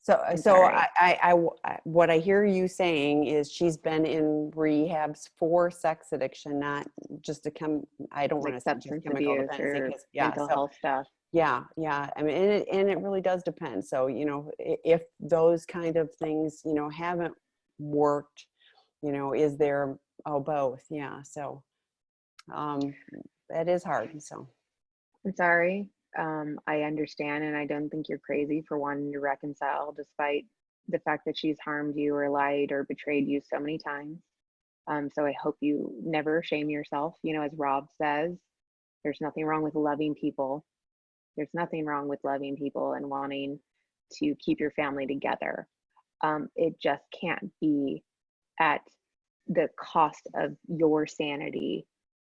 So I what I hear you saying is she's been in rehabs for sex addiction, not just I don't want to say just chemical dependency, mental health stuff. Yeah. I mean, and it really does depend. So, you know, if those kind of things, you know, haven't worked, you know, is there both? Yeah. So that is hard. So I'm sorry. I understand, and I don't think you're crazy for wanting to reconcile, despite the fact that she's harmed you or lied or betrayed you so many times. So I hope you never shame yourself. You know, as Rob says, there's nothing wrong with loving people. There's nothing wrong with loving people and wanting to keep your family together. It just can't be at the cost of your sanity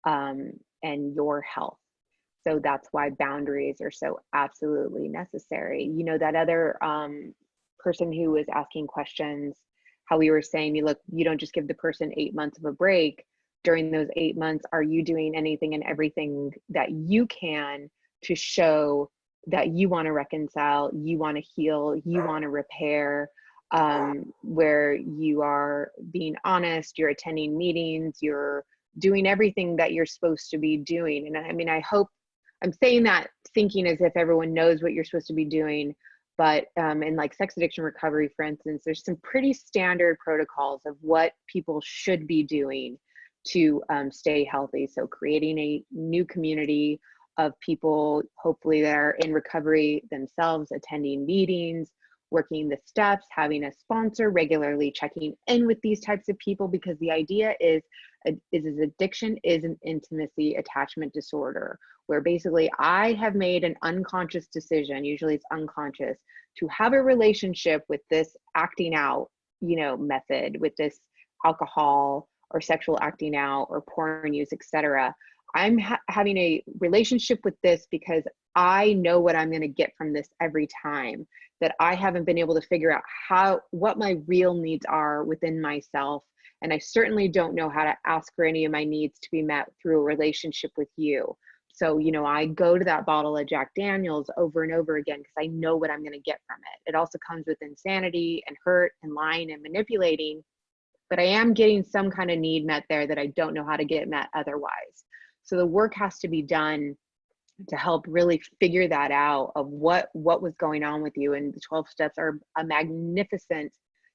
and your health. So that's why boundaries are so absolutely necessary. You know, that other person who was asking questions, how we were saying, you don't just give the person 8 months of a break. During those 8 months, are you doing anything and everything that you can to show that you want to reconcile, you want to heal, you want to repair, where you are being honest, you're attending meetings, you're doing everything that you're supposed to be doing. And I mean, I hope, I'm saying that thinking as if everyone knows what you're supposed to be doing. But in like sex addiction recovery, for instance, there's some pretty standard protocols of what people should be doing to stay healthy. So creating a new community of people, hopefully that are in recovery themselves, attending meetings, working the steps, having a sponsor, regularly checking in with these types of people, because the idea is addiction is an intimacy attachment disorder, where basically I have made an unconscious decision, usually it's unconscious, to have a relationship with this acting out, method, with this alcohol or sexual acting out or porn use, etc. I'm having a relationship with this because I know what I'm going to get from this every time, that I haven't been able to figure out what my real needs are within myself. And I certainly don't know how to ask for any of my needs to be met through a relationship with you. So, I go to that bottle of Jack Daniels over and over again because I know what I'm going to get from it. It also comes with insanity and hurt and lying and manipulating, but I am getting some kind of need met there that I don't know how to get met otherwise. So the work has to be done to help really figure that out, of what was going on with you. And the 12 steps are a magnificent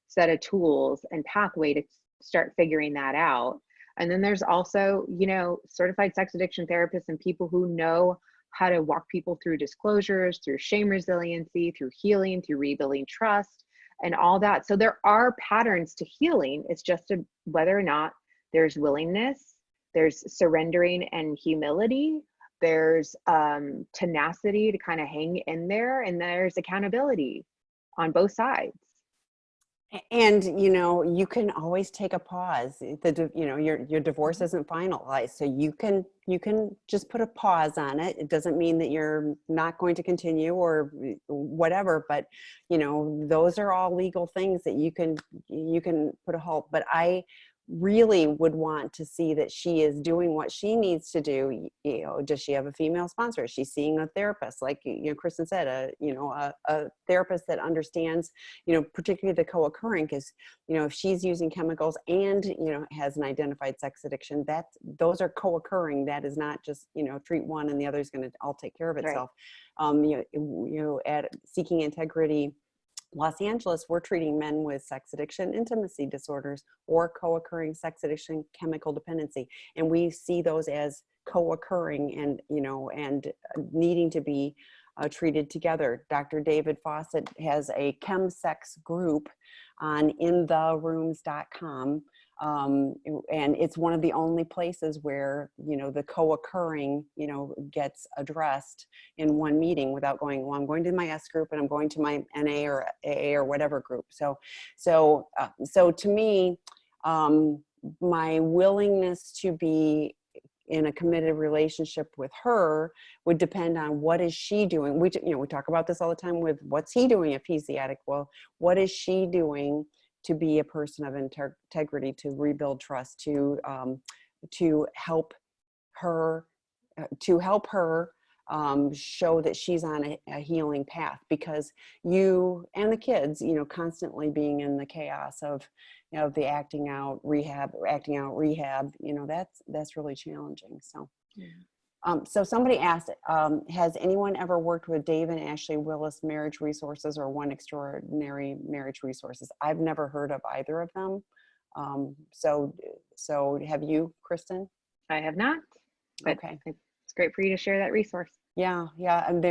set of tools and pathway to start figuring that out. And then there's also, certified sex addiction therapists and people who know how to walk people through disclosures, through shame resiliency, through healing, through rebuilding trust, and all that. So there are patterns to healing. It's just whether or not there's willingness, there's surrendering and humility, there's tenacity to kind of hang in there, and there's accountability on both sides. And you can always take a pause. Your divorce isn't finalized, so you can just put a pause on it. It doesn't mean that you're not going to continue or whatever, but those are all legal things that you can put a halt. But I really would want to see that she is doing what she needs to do. Does she have a female sponsor? Is she seeing a therapist? Like, Kristin said, a therapist that understands, particularly the co-occurring, because, if she's using chemicals and, has an identified sex addiction, those are co-occurring. That is not just, treat one and the other is going to all take care of itself. Right. At Seeking Integrity Los Angeles, we're treating men with sex addiction, intimacy disorders, or co-occurring sex addiction, chemical dependency. And we see those as co-occurring and, and needing to be treated together. Dr. David Fawcett has a chemsex group on intherooms.com. And it's one of the only places where, the co-occurring, gets addressed in one meeting without going, well, I'm going to my S group and I'm going to my NA or AA or whatever group. So to me, my willingness to be in a committed relationship with her would depend on what is she doing. We talk about this all the time with what's he doing if he's the addict. Well, what is she doing to be a person of integrity, to rebuild trust, to help her, show that she's on a healing path, because you and the kids, constantly being in the chaos of, the acting out rehab, that's really challenging. So, so somebody asked, has anyone ever worked with Dave and Ashley Willis Marriage Resources or One Extraordinary Marriage Resources? I've never heard of either of them. So have you, Kristin? I have not. But okay. It's great for you to share that resource. Yeah. And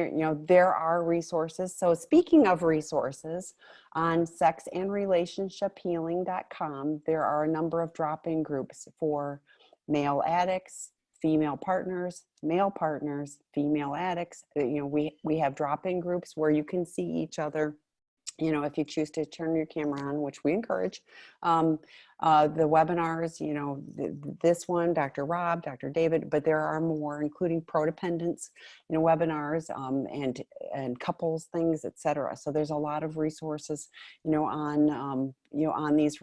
there are resources. So speaking of resources, on sexandrelationshiphealing.com, there are a number of drop-in groups for male addicts, female partners, male partners, female addicts. We have drop-in groups where you can see each other. If you choose to turn your camera on, which we encourage, the webinars, this one, Dr. Rob, Dr. David, but there are more, including prodependence, webinars, and couples things, etc. So there's a lot of resources, on these.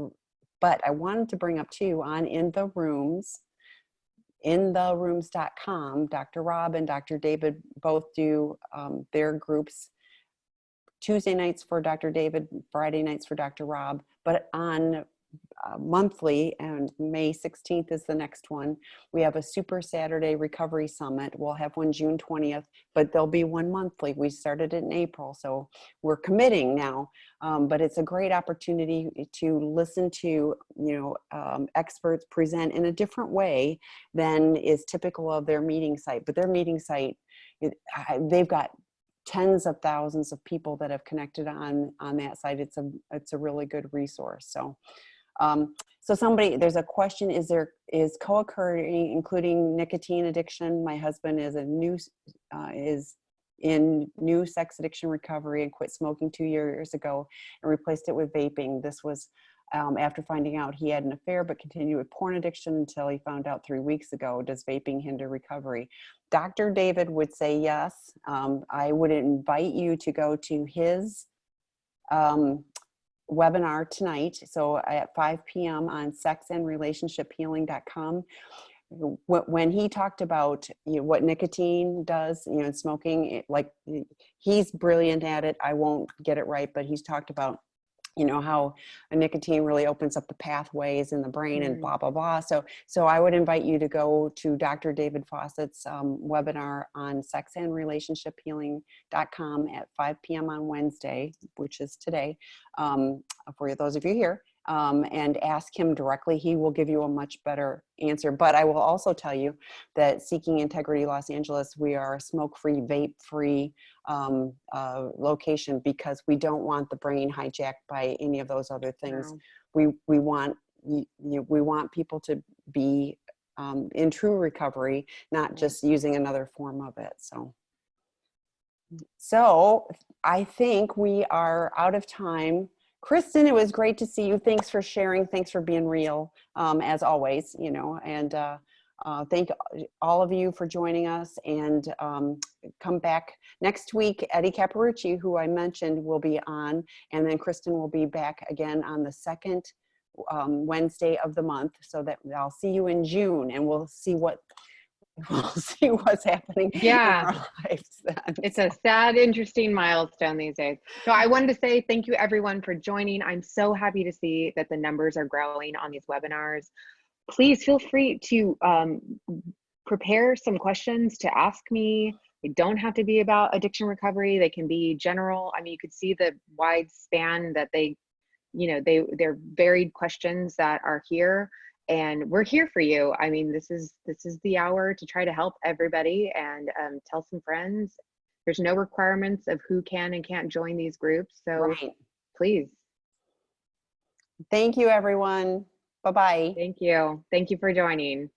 But I wanted to bring up too, on In the Rooms, intherooms.com, Dr. Rob and Dr. David both do their groups. Tuesday nights for Dr. David, Friday nights for Dr. Rob. But on monthly, and May 16th is the next one. We have a Super Saturday Recovery Summit. We'll have one June 20th, but there'll be one monthly. We started it in April, so we're committing now. But it's a great opportunity to listen to, experts present in a different way than is typical of their meeting site. But their meeting site, they've got tens of thousands of people that have connected on that site. It's a really good resource. So there's a question: is co-occurring, including nicotine addiction? My husband is in new sex addiction recovery and quit smoking 2 years ago and replaced it with vaping. This was after finding out he had an affair, but continued with porn addiction until he found out 3 weeks ago. Does vaping hinder recovery? Dr. David would say yes. I would invite you to go to his webinar tonight, so at 5 p.m. on sexandrelationshiphealing.com. When he talked about what nicotine does, and smoking, he's brilliant at it. I won't get it right, but he's talked about how a nicotine really opens up the pathways in the brain and blah, blah, blah. So I would invite you to go to Dr. David Fawcett's webinar on sexandrelationshiphealing.com at 5 p.m. on Wednesday, which is today, for those of you here, and ask him directly. He will give you a much better answer. But I will also tell you that Seeking Integrity Los Angeles, we are a smoke-free, vape-free location, because we don't want the brain hijacked by any of those other things. No. We want we want people to be in true recovery, not just using another form of it. So I think we are out of time. Kristin, it was great to see you. Thanks for sharing. Thanks for being real, as always, and thank all of you for joining us, and come back next week. Eddie Caparucci, who I mentioned, will be on, and then Kristin will be back again on the second Wednesday of the month, so that I'll see you in June, and we'll see what's happening in our lives then. It's a sad, interesting milestone these days. So I wanted to say thank you everyone for joining. I'm so happy to see that the numbers are growing on these webinars. Please feel free to prepare some questions to ask me. They don't have to be about addiction recovery. They can be general. I mean, you could see the wide span that they're varied questions that are here. And we're here for you. I mean, this is the hour to try to help everybody, and tell some friends. There's no requirements of who can and can't join these groups. So please. Thank you, everyone. Bye-bye. Thank you. Thank you for joining.